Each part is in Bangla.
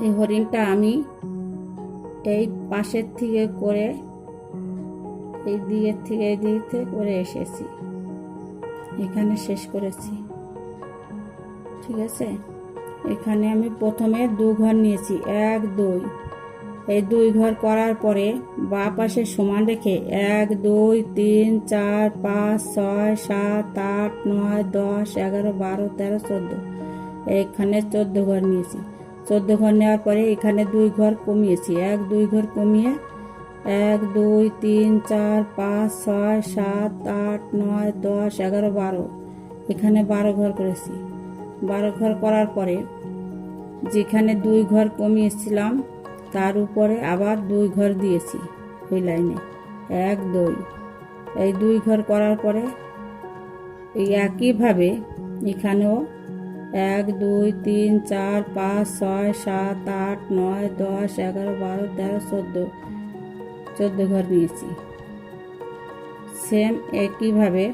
এই হরিণটা আমি এই পাশের থেকে করে এই দিকের থেকে এই দিক থেকে করে এসেছি, এখানে শেষ করেছি। ঠিক আছে, এখানে আমি প্রথমে 2 ঘর নিয়েছি, 1 2। এই 2 ঘর করার পরে বাঁ পাশে সমান রেখে 1 2 3 4 5 6 7 8 9 10 11 12 13 14। এখানে 14 ঘর নিয়েছি। 14 ঘর নেওয়ার পরে এখানে 2 ঘর কমিয়েছি, 1 2 ঘর কমিয়ে 1 2 3 4 5 6 7 8 9 10 11 12। এখানে 12 ঘর করেছি। 12 ঘর করার পরে যেখানে 2 ঘর কমিয়েছিলাম তার উপরে আবার 2 ঘর দিয়েছি এই লাইনে, 1 2। এই 2 ঘর করার পরে এই একইভাবে এখানেও 1 2 3 4 5 6 7 8 9 10 11 12 13 14। 14 ঘর নিয়েছি। সেম একইভাবে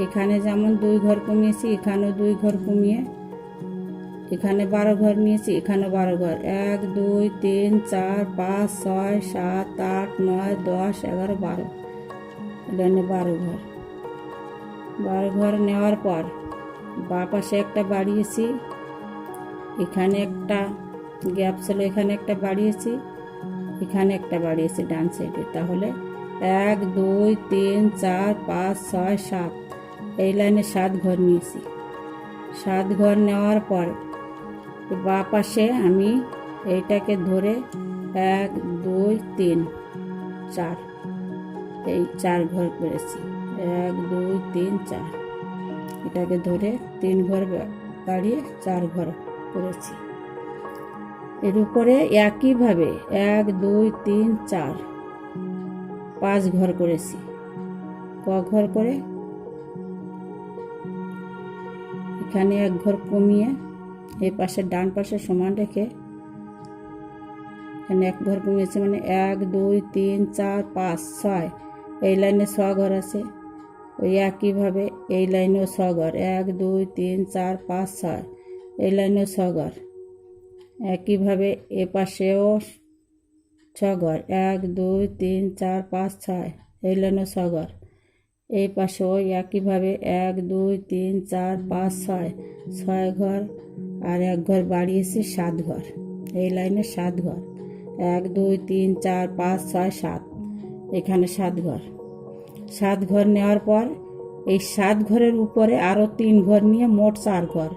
এখানে যেমন 2 ঘর কমিয়েছি এখানেও 2 ঘর কমিয়ে এখানে 12 ঘর নিয়েছি, এখানে 12 ঘর, 1 2 3 4 5 6 7 8 9 10 11 12। এখানে 12 ঘর। 12 ঘর নেওয়ার পর বাঁ পাশে একটা বাড়িয়েছি, এখানে একটা গ্যাপ ছিল, এখানে একটা বাড়িয়েছি, এখানে একটা বাড়িয়েছি ডান সাইডে। তাহলে 1 2 3 4 5 6 7। এই লাইনে 7 ঘর নিয়েছি। 7 ঘর নেওয়ার পর বাঁ পাশে আমি এইটাকে ধরে 1 2 3 4 এই 4 ঘর করেছি, 1 2 3 4। এটাকে ধরে 3 ঘর বাড়িয়ে 4 ঘর করেছি। এর উপরে একইভাবে 1 2 3 4 5 ঘর করেছি। ক ঘর করে এখানে 1 ঘর কমিয়ে এই পাশে ডান পাশে সমান রেখে এখানে 1 ঘর কমিয়েছে, মানে 1 2 3 4 5 6। এই লাইনে 6 ঘর আছে। ওই একইভাবে এই লাইনেও 6 ঘর, 1 2 3 4 5 6। এই লাইনেও 6 ঘর। একইভাবে এ পাশেও 6 ঘর, 1 2 3 4 5 6। এই লাইনেও 6 ঘর। এই পাশেও একইভাবে 1 2 3 4 5 6 6 ঘর আর 1 ঘর বাড়িয়েছি, 7 ঘর। এই লাইনে 7 ঘর, 1 2 3 4 5 6 7। এখানে 7 ঘর। 7 ঘর নেওয়ার পর এই 7 ঘরের উপরে আরও 3 ঘর নিয়ে মোট 4 ঘর,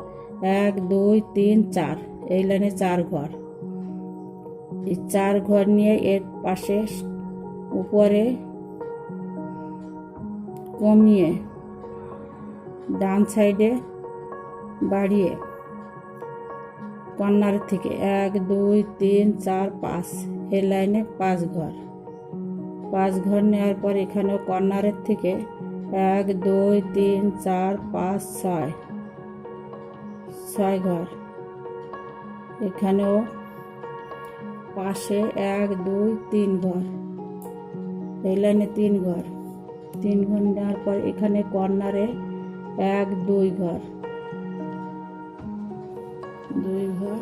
1 2 3 4। এই লাইনে 4 ঘর। এই 4 ঘর নিয়ে এর পাশে উপরে কমিয়ে ডান সাইডে বাড়িয়ে কর্নার থেকে 1 2 3 4 5। এই লাইনে 5 ঘর। 5 ঘর নেওয়ার পর এখানেও কর্নারের থেকে 1 2 3 4 5 6 6 ঘর। এখানেও পাশে 1 2 3 ঘর। এই লাইনে 3 ঘর। 3 ঘর নেওয়ার পর এখানে কর্নারে 1 2 ঘর, 2 ঘর।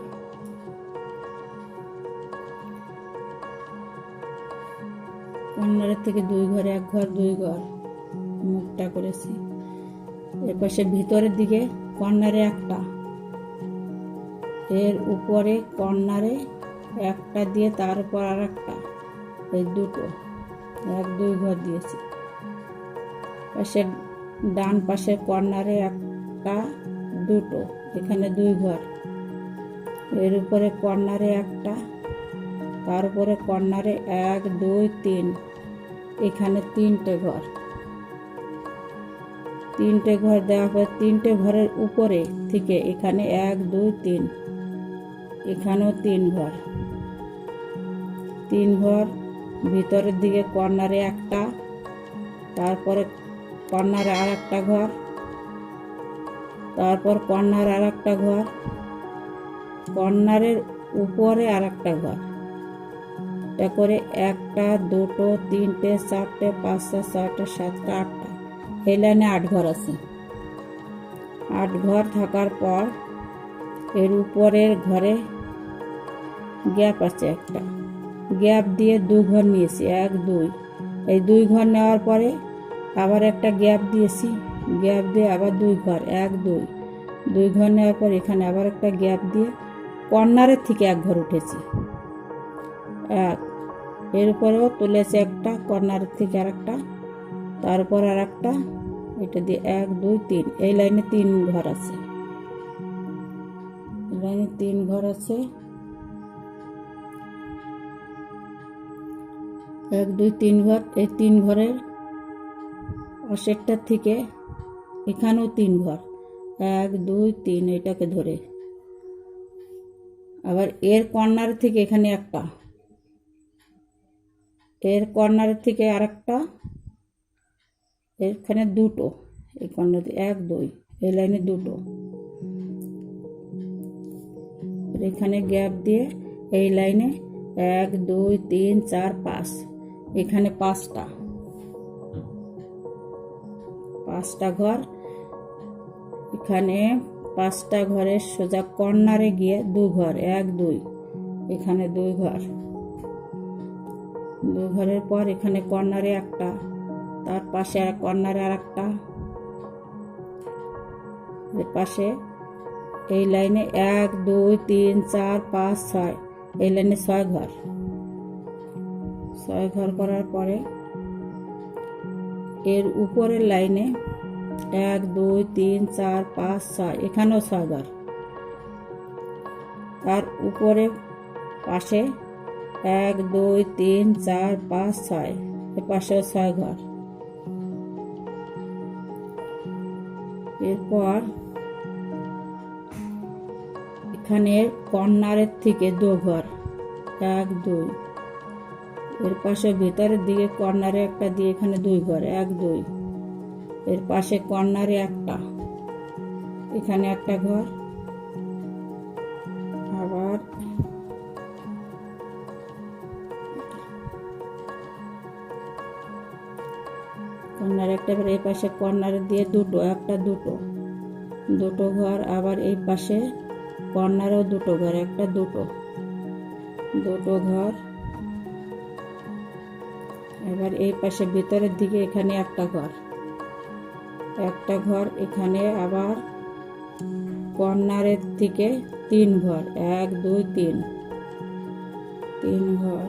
কর্নারের থেকে 2 ঘর, 1 ঘর 2 ঘর মুখটা করেছি। এপাশে ভিতরের দিকে কর্নারে একটা, এর উপরে কর্নারে একটা দিয়ে তার উপর আর একটা, এই দুটো 1 2 ঘর দিয়েছি। পাশে ডান পাশে কর্নারে একটা দুটো, এখানে 2 ঘর। এর উপরে কর্নারে একটা, তার উপরে কর্নারে 1 2 3। এখানে 3টে ঘর। 3টে ঘর দেওয়ার পর 3টে ঘরের উপরে থেকে এখানে 1 2 3। এখানেও 3 ঘর। 3 ঘর। ভিতরের দিকে কর্নারে একটা, তারপরে কর্নারে আর একটা ঘর, তারপর কর্নার আর একটা ঘর, কর্নারের উপরে আর একটা ঘর। এটা করে 1টা 2টো 3টে 4টে 5টা 6টা 7টা 8টা। এই লাইনে 8 ঘর আছে। 8 ঘর থাকার পর এর উপরের ঘরে গ্যাপ আছে একটা, গ্যাপ দিয়ে 2 ঘর নিয়েছি, 1 2, এই 2 ঘর নেওয়ার পরে আবার একটা গ্যাপ দিয়েছি, গ্যাপ দিয়ে আবার 2 ঘর, 1 2, 2 ঘর নেওয়ার পর এখানে আবার একটা গ্যাপ দিয়ে কর্নারের থেকে 1 ঘর উঠেছি, 1, এর উপরেও তুলেছি একটা কর্নারের থেকে আরেকটা, তারপর আর একটা, এটা দিয়ে 1 2 3, এই লাইনে 3 ঘর আছে, লাইনে 3 ঘর আছে, 1 2 3 ঘর, এই 3 ঘরের পাশেরটার থেকে এখানেও 3 ঘর, 1 2 3, এটাকে ধরে আবার এর কর্নার থেকে এখানে একটা, এর কর্নারের থেকে আরেকটা, এখানে 2টো, এই কর্নার 1 2, এই লাইনে 2টো, এখানে গ্যাপ দিয়ে এই লাইনে 1 2 3 4 5, এখানে 5টা ঘর, এখানে 5টা ঘরের সোজা কর্নারে গিয়ে 2 ঘর, 1 2, এখানে 2 ঘর, 2 ঘরের পর এখানে কর্নারে একটা, তার পাশে আর কর্নারে আর একটা, এর পাশে এই লাইনে 1 2 3 4 5 6, এই লাইনে 6 ঘর, 6 ঘর করার পরে এর উপরের লাইনে 1 2 3 4 5 6, এখানেও 6 ঘর, তার উপরে পাশে 1 2 3 4 5 6, এর পাশেও 6 ঘর, এরপর এখানে কর্নারের থেকে 2 ঘর, 1 2, এর পাশে ভিতরের দিকে কর্নারে একটা দিয়ে এখানে 2 ঘর, 1 2, এর পাশে কর্নারে একটা, এখানে একটা ঘর, আবার কর্নারে একটা, এই পাশে কর্নারে দিয়ে 2টো, একটা 2টো ঘর, আবার এই পাশে কর্নারেও 2টো ঘর, একটা 2টো ঘর, এবার এই পাশে ভিতরের দিকে এখানে একটা ঘর, এখানে আবার কর্নারের থেকে 3 ঘর, 1 2 3, 3 ঘর,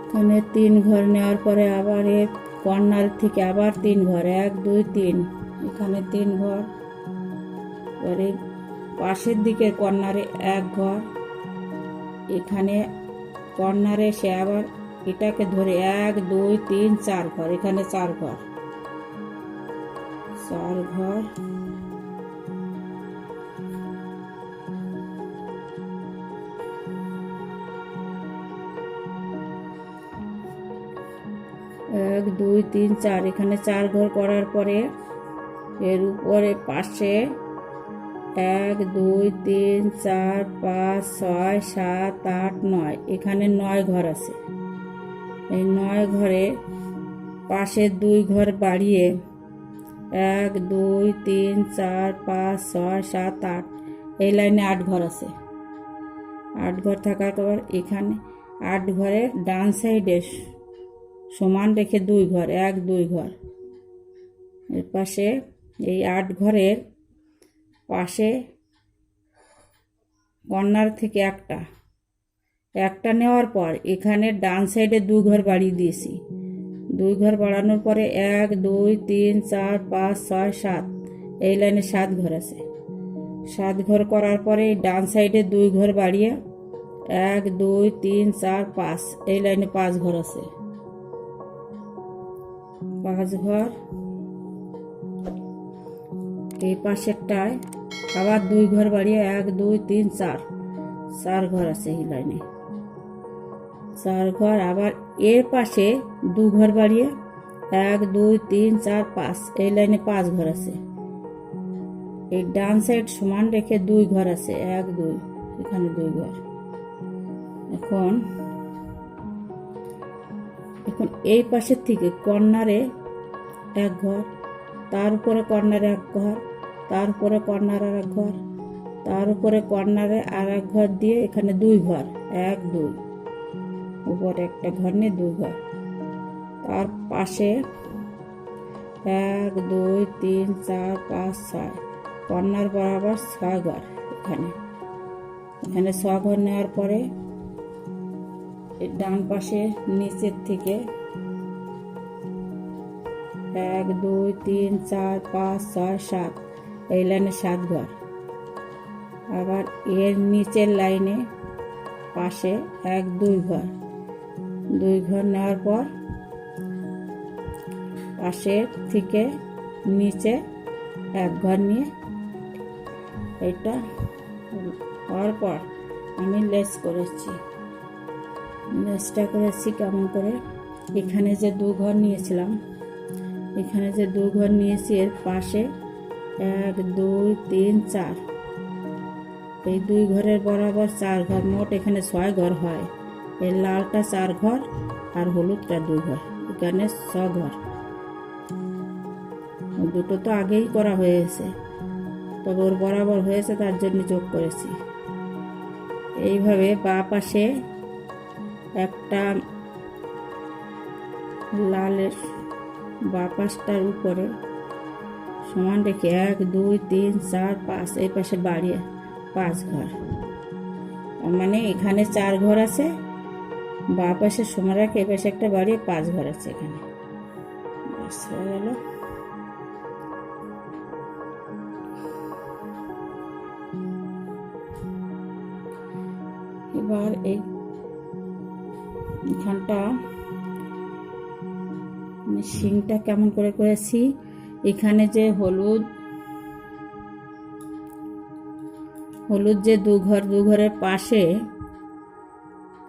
এখানে 3 ঘর নেওয়ার পরে আবার এই কর্নার থেকে আবার 3 ঘর, 1 2 3, এখানে 3 ঘর, এবারে পাশের দিকে কর্নারে 1 ঘর, এখানে কর্নারে সে আবার এটাকে ধরে 1 2 3 4 ঘর, এখানে 4 ঘর, 4 ঘর, এক 2 3 4, এখানে 4 ঘর করার পরে এর উপরে পাশে 1 2 3 4 5 6 7 8 9, এখানে 9 ঘর আছে, এই 9 ঘরে পাশে 2 ঘর বাড়িয়ে 1 2 3 4 5 6 7 8, এই লাইনে 8 ঘর আছে, 8 ঘর থাকার পর এখানে 8 ঘরের ডান সাইডে সমান রেখে 2 ঘর, 1 2 ঘর, এর পাশে এই 8 ঘরের পাশে কর্নার থেকে একটা নেওয়ার পর এখানে ডান সাইডে 2 ঘর বাড়িয়ে দিয়েছি, 2 ঘর বাড়ানোর পরে 1 2 3 4 5 6 7, এই লাইনে 7 ঘর আছে, 7 ঘর করার পরে ডান সাইডে 2 ঘর বাড়িয়ে 1 2 3 4 5, এই লাইনে 5 ঘর আছে, 5 ঘর, এই পাশেরটায় আবার 2 ঘর বাড়িয়ে 1 2 3 4 ঘর আছে, এই লাইনে 4 ঘর, আবার এর পাশে 2 ঘর বাড়িয়ে 1 2 3 4 5, এই লাইনে 5 ঘর আছে, এই ডান সাইড সমান রেখে 2 ঘর আছে, 1 2, এখানে 2 ঘর, এখন এই পাশের থেকে কর্নারে 1 ঘর, তার উপরে কর্নারে এক ঘর, তার উপরে কর্নার আর এক ঘর, তার উপরে কর্নারে আর এক ঘর দিয়ে এখানে 2 ঘর, 1 2, উপরে একটা ঘর নিয়ে 2 ঘর। তার পাশে 1 2 3 4 5 6 কর্নার বরাবর 6 ঘর। এখানে 6 ঘর নেওয়ার পরে এর ডান পাশে নিচের থেকে 1 2 3 4 5 6 7 এই লাইনে 7 ঘর। আবার এর নিচের লাইনে পাশে 1 2 ঘর, 2 ঘর নেওয়ার পর পাশের থেকে নিচে 1 ঘর নিয়ে এটা হওয়ার পর আমি লেস করেছি। লেসটা করেছি কেমন করে, এখানে যে 2 ঘর নিয়েছিলাম, এখানে যে 2 ঘর নিয়েছি এর পাশে 1 2 3 4 এই 2 ঘরের বরাবর 4 ঘর, মোট এখানে 6 ঘর হয়। এর লালটা 4 ঘর আর হলুদটা 2 ঘর, এখানে 6 ঘর। দুটো তো আগেই করা হয়েছে, তবে ওর বরাবর হয়েছে তার জন্য যোগ করেছি। এইভাবে বাঁ পাশে একটা লালের বাঁ পাশটার উপরে সমান রেখে 1 2 3 4 5 এই পাশে বাড়িয়ে 5 ঘর, মানে এখানে 4 ঘর আছে, বাঁ পাশে সমান রেখে এই পাশে একটা বাড়িয়ে 5 ঘর আছে। এখানে হয়ে গেল। এবার এইখানটা শিংটা কেমন করে করেছি, এখানে যে হলুদ যে 2 ঘর, 2 ঘরের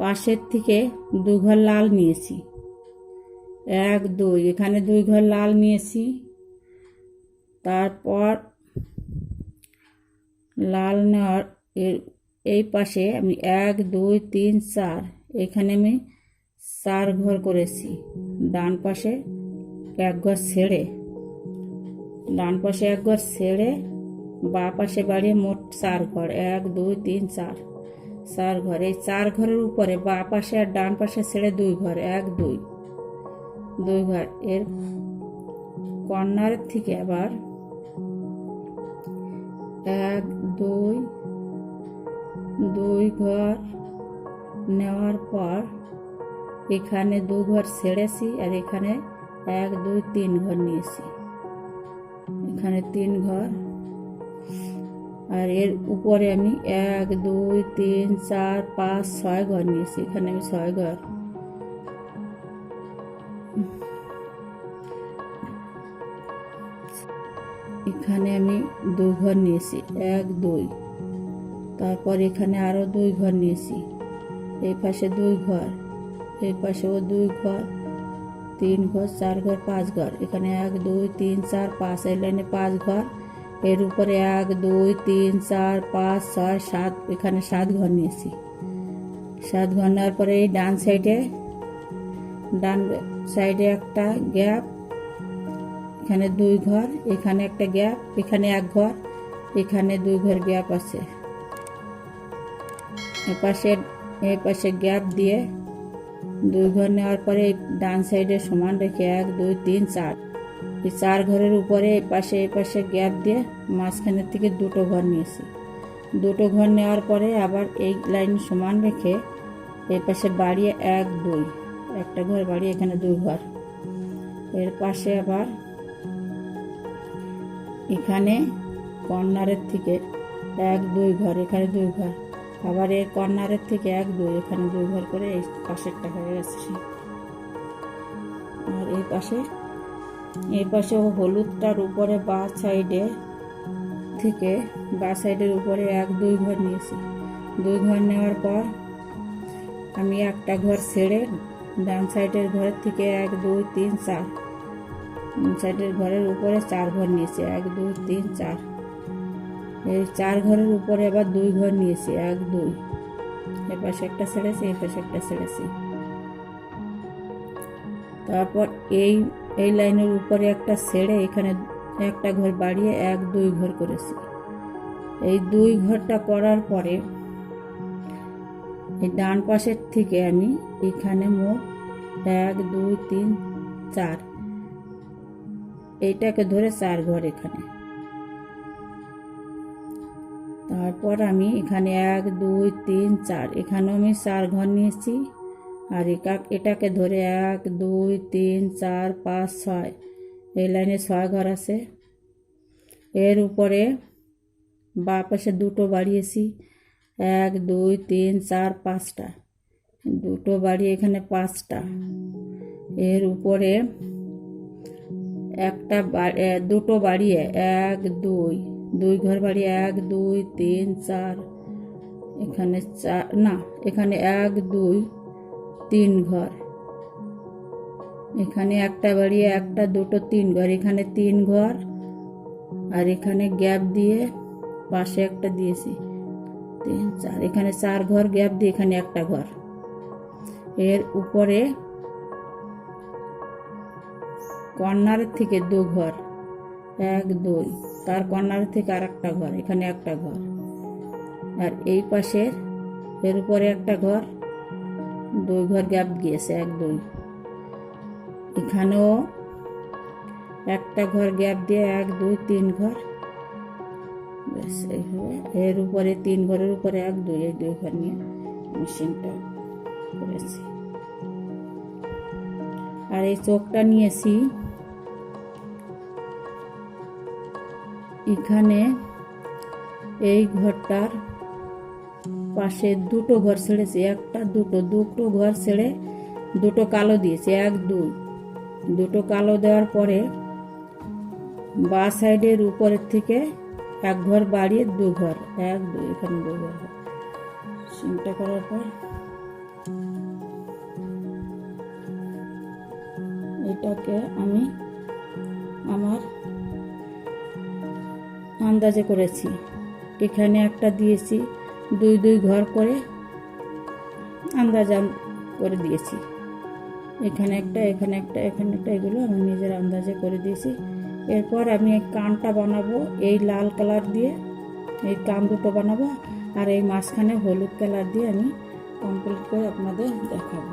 পাশের থেকে 2 ঘর লাল নিয়েছি, 1 2 এখানে 2 ঘর লাল নিয়েছি। তারপর লাল নেওয়ার এই পাশে আমি 1 2 3 4 এখানে আমি 4 ঘর করেছি। ডান পাশে 1 ঘর ছেড়ে, ডান পাশে 1 ঘর ছেড়ে বাঁ পাশে বাড়িয়ে মোট 4 ঘর, 1 2 3 4 4 ঘর। এই 4 ঘরের উপরে বাঁ পাশে আর ডান পাশে ছেড়ে 2 ঘর, 1 2 2 ঘর। এর কর্নারের থেকে আবার 1 2 2 ঘর নেওয়ার পর এখানে 2 ঘর ছেড়েছি আর এখানে 1 2 3 ঘর নিয়েছি, এখানে 3 ঘর। আর এর উপরে আমি 1 2 3 4 5 6 ঘর নিয়েছি, এখানে আমি 6 ঘর। এখানে আমি 2 ঘর নিয়েছি, 1 2, তারপর এখানে আরো 2 ঘর নিয়েছি, এই পাশে 2 ঘর, এই পাশেও 2 ঘর, 3 ঘর 4 ঘর 5 ঘর। এখানে 1 2 3 4 5 এই লাইনে 5 ঘর। এর উপরে 1 2 3 4 5 6 7 এখানে 7 ঘর নিয়েছি। 7 ঘর নেওয়ার পরে এই ডান সাইডে একটা গ্যাপ, এখানে 2 ঘর, এখানে একটা গ্যাপ, এখানে 1 ঘর, এখানে 2 ঘর গ্যাপ আছে। এই পাশে গ্যাপ দিয়ে 2 ঘর নেওয়ার পরে ডান সাইডে সমান রেখে 1 2 3 4 এই 4 ঘরের উপরে এই পাশে গ্যাপ দিয়ে মাঝখানের থেকে 2 ঘর নিয়েছি। 2 ঘর নেওয়ার পরে আবার এই লাইন সমান রেখে এই পাশে বাড়িয়ে 1 2 একটা ঘর বাড়িয়ে এখানে 2 ঘর। এর পাশে আবার এখানে কর্নারের থেকে 1 2 ঘর, এখানে 2 ঘর। আবার এর কর্নারের থেকে 1 2 এখানে 2 ঘর করে এই পাশেরটা হয়ে গেছে। আর এই পাশে হলুদটার উপরে বাঁ সাইডের উপরে 1 2 ঘর নিয়েছি। 2 ঘর নেওয়ার পর আমি একটা ঘর ছেড়ে ডান সাইডের ঘরের থেকে 1 2 3 4 সাইডের ঘরের উপরে 4 ঘর নিয়েছি, 1 2 3 4। এই 4 ঘরের উপরে আবার 2 ঘর নিয়েছি, 1 2 এই পাশে একটা ছেড়েছি, এই পাশে একটা ছেড়েছি। তারপর এই লাইনের উপরে একটা ছেড়ে এখানে একটা ঘর বাড়িয়ে 1 2 ঘর করেছি। এই 2 ঘরটা করার পরে এই ডান পাশের থেকে আমি এখানে মোট 1 2 3 4 এইটাকে ধরে 4 ঘর এখানে। তারপর আমি এখানে 1 2 3 4 এখানেও আমি 4 ঘর নিয়েছি। আর এটাকে ধরে 1 2 3 4 5 6 এই লাইনে 6 ঘর আছে। এর উপরে বাঁ পাশে 2টো বাড়িয়েছি, 1 2 3 4 5টা, 2টো বাড়িয়ে এখানে 5টা। এর উপরে দুটো বাড়িয়ে 1 2 ঘর বাড়িয়ে 1 2 3 4 এখানে 4 না, এখানে 1 2 3 ঘর, এখানে একটা বাড়িয়ে 1টা 2টো 3 ঘর, এখানে 3 ঘর। আর এখানে গ্যাপ দিয়ে পাশে একটা দিয়েছি 3 4, এখানে 4 ঘর গ্যাপ দিয়ে এখানে একটা ঘর। এর উপরে কর্নার থেকে 2 ঘর, 1 2, তার কর্নার থেকে আর একটা ঘর, এখানে একটা ঘর। আর এই পাশের এর উপরে একটা ঘর, 2 ঘর গ্যাপ গিয়েছে 1 2, এখানেও একটা ঘর গ্যাপ দিয়ে 1 2 3 ঘর। এর উপরে 3 ঘরের উপরে 1 2 এই 2 ঘর নিয়ে মেশিনটা করেছি। আর এই চোখটা নিয়েছি এখানে এই ঘরটার পাশে 2টো ঘর ছেড়েছি, 1টা 2টো ঘর ছেড়ে 2টো কালো দিয়েছি 1 2, 2টো কালো দেওয়ার পরে বাঁ সাইডের উপরের থেকে 1 ঘর বাড়িয়ে 2 ঘর, 1 2 এখানে 2 ঘর সিমটা করার পর এটাকে আমি আমার আন্দাজে করেছি। এখানে একটা দিয়েছি 2 2 ঘর করে আন্দাজ করে দিয়েছি, এখানে একটা এখানে একটা এখানে একটা, এগুলো আমি নিজের আন্দাজে করে দিয়েছি। এরপর আমি এই কানটা বানাবো এই লাল কালার দিয়ে, এই কান দুটো বানাবো। আর এই মাঝখানে হলুদ কালার দিয়ে আমি কমপ্লিট করে আপনাদের দেখাবো।